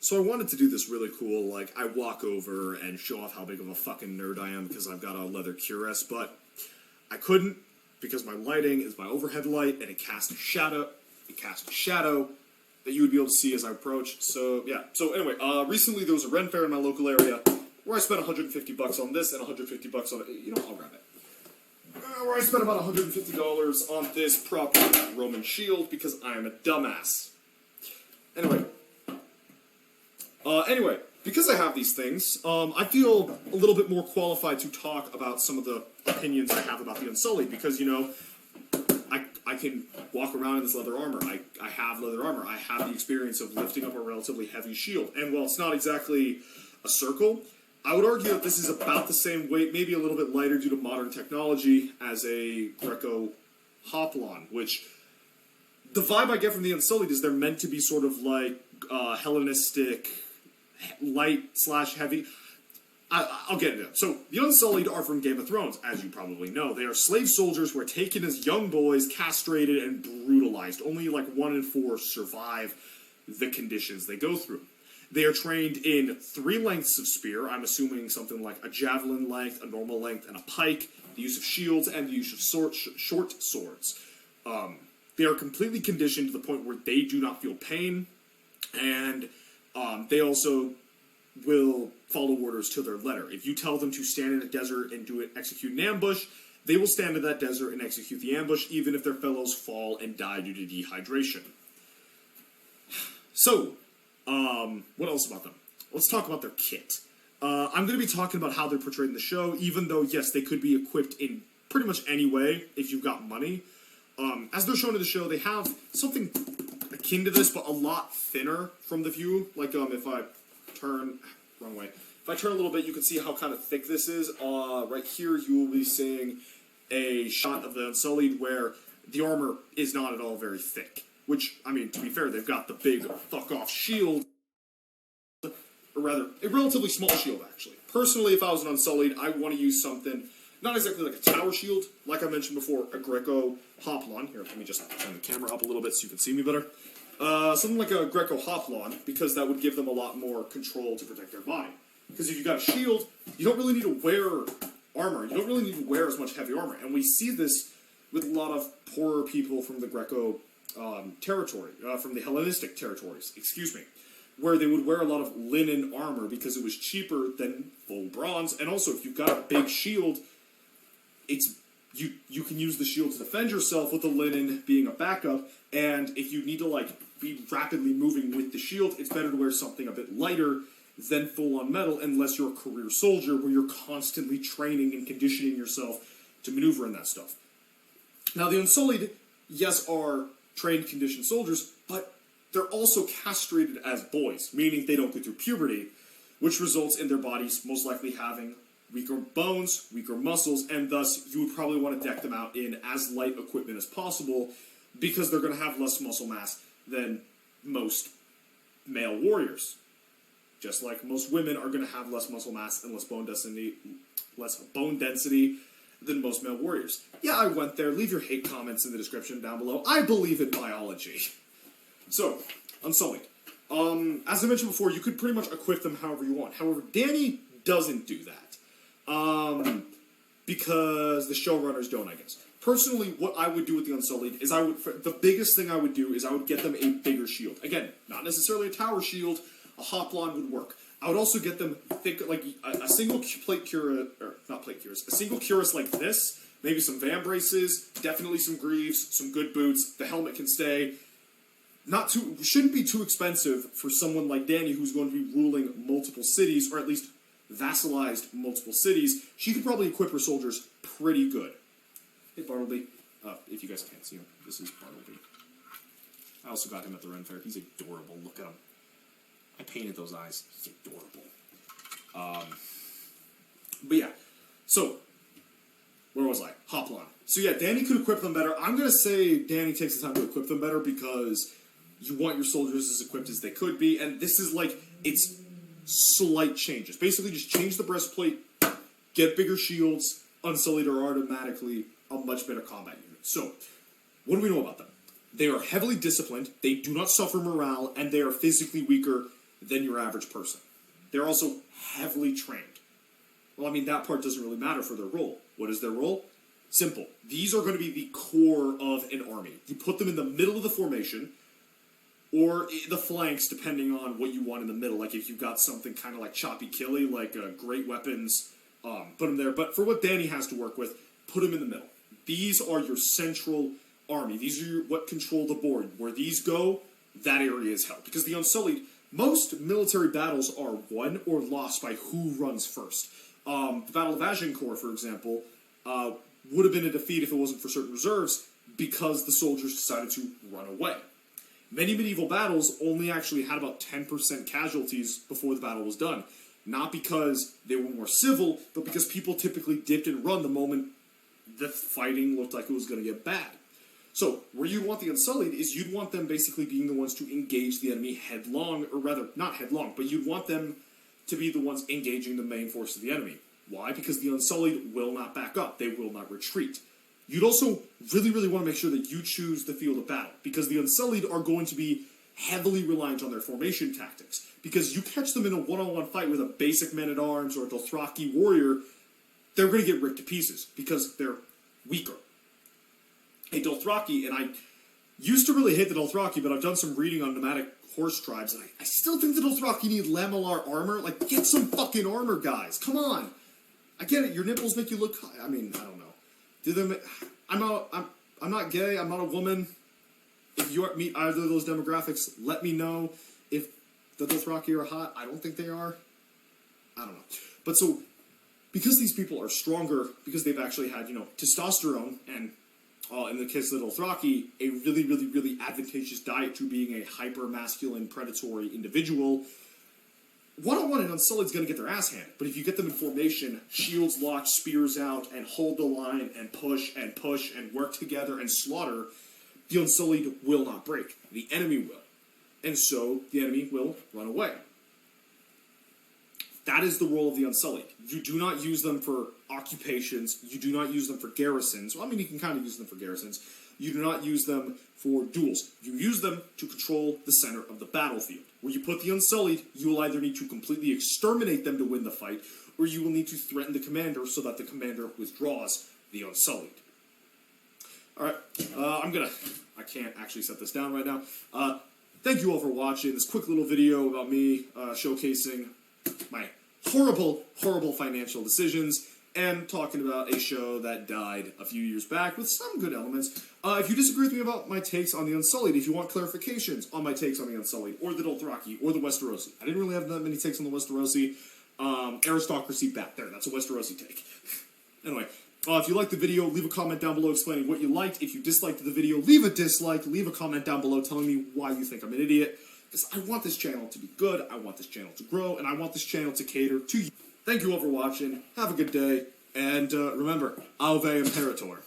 So I wanted to do this really cool, like, I walk over and show off how big of a fucking nerd I am because I've got a leather cuirass, but I couldn't because my lighting is my overhead light and it casts a shadow. That you would be able to see as I approach. So, yeah. So, anyway, recently there was a Ren Fair in my local area where I spent $150 on this and $150 on it. You know, I'll grab it. Where I spent about $150 on this proper Roman shield because I am a dumbass. Anyway, because I have these things, I feel a little bit more qualified to talk about some of the opinions I have about the Unsullied because, you know, I can walk around in this leather armor. I have leather armor. I have the experience of lifting up a relatively heavy shield. And while it's not exactly a circle, I would argue that this is about the same weight, maybe a little bit lighter due to modern technology, as a Greco Hoplon, which the vibe I get from the Unsullied is they're meant to be sort of like Hellenistic, light/heavy. I'll get into it. So, the Unsullied are from Game of Thrones, as you probably know. They are slave soldiers who are taken as young boys, castrated, and brutalized. Only like 1 in 4 survive the conditions they go through. They are trained in 3 lengths of spear. I'm assuming something like a javelin length, a normal length, and a pike. The use of shields and the use of short swords. They are completely conditioned to the point where they do not feel pain. And they also will follow orders to their letter. If you tell them to stand in a desert and execute an ambush, they will stand in that desert and execute the ambush, even if their fellows fall and die due to dehydration. So, what else about them? Let's talk about their kit. I'm going to be talking about how they're portrayed in the show, even though, yes, they could be equipped in pretty much any way if you've got money. As they're shown in the show, they have something akin to this, but a lot thinner from the view. Like, if I turn... wrong way. If I turn a little bit, you can see how kind of thick this is. Right here, you will be seeing a shot of the Unsullied where the armor is not at all very thick. Which, I mean, to be fair, they've got the big fuck-off shield. Or rather, a relatively small shield, actually. Personally, if I was an Unsullied, I would want to use something, not exactly like a tower shield, like I mentioned before, a Greco Hoplon. Here, let me just turn the camera up a little bit so you can see me better. Something like a Greco Hoplon, because that would give them a lot more control to protect their body. Because if you've got a shield, you don't really need to wear armor. You don't really need to wear as much heavy armor. And we see this with a lot of poorer people from the Greco territory, from the Hellenistic territories, where they would wear a lot of linen armor because it was cheaper than full bronze. And also, if you've got a big shield, you can use the shield to defend yourself with the linen being a backup. And if you need to, like, be rapidly moving with the shield, it's better to wear something a bit lighter than full-on metal, unless you're a career soldier where you're constantly training and conditioning yourself to maneuver in that stuff. Now, the Unsullied, yes, are trained, conditioned soldiers, but they're also castrated as boys, meaning they don't go through puberty, which results in their bodies most likely having weaker bones, weaker muscles, and thus you would probably want to deck them out in as light equipment as possible because they're going to have less muscle mass than most male warriors. Just like most women are going to have less muscle mass and less bone density than most male warriors. Yeah, I went there. Leave your hate comments in the description down below. I believe in biology. So, Unsullied. As I mentioned before, you could pretty much equip them however you want. However, Danny doesn't do that. Because the showrunners don't, I guess. Personally, what I would do with the Unsullied is the biggest thing I would do is I would get them a bigger shield. Again, not necessarily a tower shield. A Hoplon would work. I would also get them thick, like a single plate cuirass, or not plate cuirass, a single cuirass like this, maybe some van braces, definitely some greaves, some good boots. The helmet can stay. Shouldn't be too expensive for someone like Danny who's going to be ruling multiple cities, or at least vassalized multiple cities. She could probably equip her soldiers pretty good. Hey, Bartleby. If you guys can't see him, this is Bartleby. I also got him at the Ren Fair. He's adorable. Look at him. I painted those eyes. He's adorable. But yeah. So, where was I? Hoplon. So yeah, Danny could equip them better. I'm going to say Danny takes the time to equip them better because you want your soldiers as equipped as they could be. And this is like, it's slight changes. Basically, just change the breastplate, get bigger shields. Unsullied are automatically a much better combat unit. So, what do we know about them? They are heavily disciplined, they do not suffer morale, and they are physically weaker than your average person. They're also heavily trained. Well, I mean, that part doesn't really matter for their role. What is their role? Simple. These are going to be the core of an army. You put them in the middle of the formation, or the flanks, depending on what you want in the middle. Like, if you've got something kind of like choppy killy, like great weapons, put them there. But for what Danny has to work with, put them in the middle. These are your central army. These are what control the board. Where these go, that area is held. Because the Unsullied, most military battles are won or lost by who runs first. The Battle of Agincourt, for example, would have been a defeat if it wasn't for certain reserves, because the soldiers decided to run away. Many medieval battles only actually had about 10% casualties before the battle was done. Not because they were more civil, but because people typically dipped and run the moment the fighting looked like it was going to get bad. So, where you want the Unsullied is you'd want them basically being the ones to engage the enemy headlong, or rather, not headlong, but you'd want them to be the ones engaging the main force of the enemy. Why? Because the Unsullied will not back up. They will not retreat. You'd also really, really want to make sure that you choose the field of battle, because the Unsullied are going to be heavily reliant on their formation tactics. Because you catch them in a one-on-one fight with a basic man-at-arms or a Dothraki warrior, they're going to get ripped to pieces, because they're weaker. A Dothraki, and I used to really hate the Dothraki, but I've done some reading on nomadic horse tribes, and I still think the Dothraki need lamellar armor. Like, get some fucking armor, guys. Come on. I get it. Your nipples make you look. I mean, I don't know. Do them? I'm not gay. I'm not a woman. If you meet either of those demographics, let me know. If the Dothraki are hot, I don't think they are. I don't know. But so, because these people are stronger, because they've actually had, testosterone, and in the case of the Dothraki, a really, really, really advantageous diet to being a hyper-masculine, predatory individual, one-on-one and Unsullied's going to get their ass handed. But if you get them in formation, shields locked, spears out, and hold the line, and push, and work together, and slaughter, the Unsullied will not break. The enemy will. And so, the enemy will run away. That is the role of the Unsullied. You do not use them for occupations. You do not use them for garrisons. Well, I mean, you can kind of use them for garrisons. You do not use them for duels. You use them to control the center of the battlefield. Where you put the Unsullied, you will either need to completely exterminate them to win the fight, or you will need to threaten the commander so that the commander withdraws the Unsullied. Alright, I can't actually set this down right now. Thank you all for watching this quick little video about me showcasing my horrible, horrible financial decisions, and talking about a show that died a few years back with some good elements. If you disagree with me about my takes on the Unsullied, if you want clarifications on my takes on the Unsullied, or the Dothraki, or the Westerosi, I didn't really have that many takes on the Westerosi. Aristocracy back there, that's a Westerosi take. Anyway, if you liked the video, leave a comment down below explaining what you liked. If you disliked the video, leave a dislike, leave a comment down below telling me why you think I'm an idiot. Because I want this channel to be good, I want this channel to grow, and I want this channel to cater to you. Thank you all for watching, have a good day, and remember, Ave Imperator.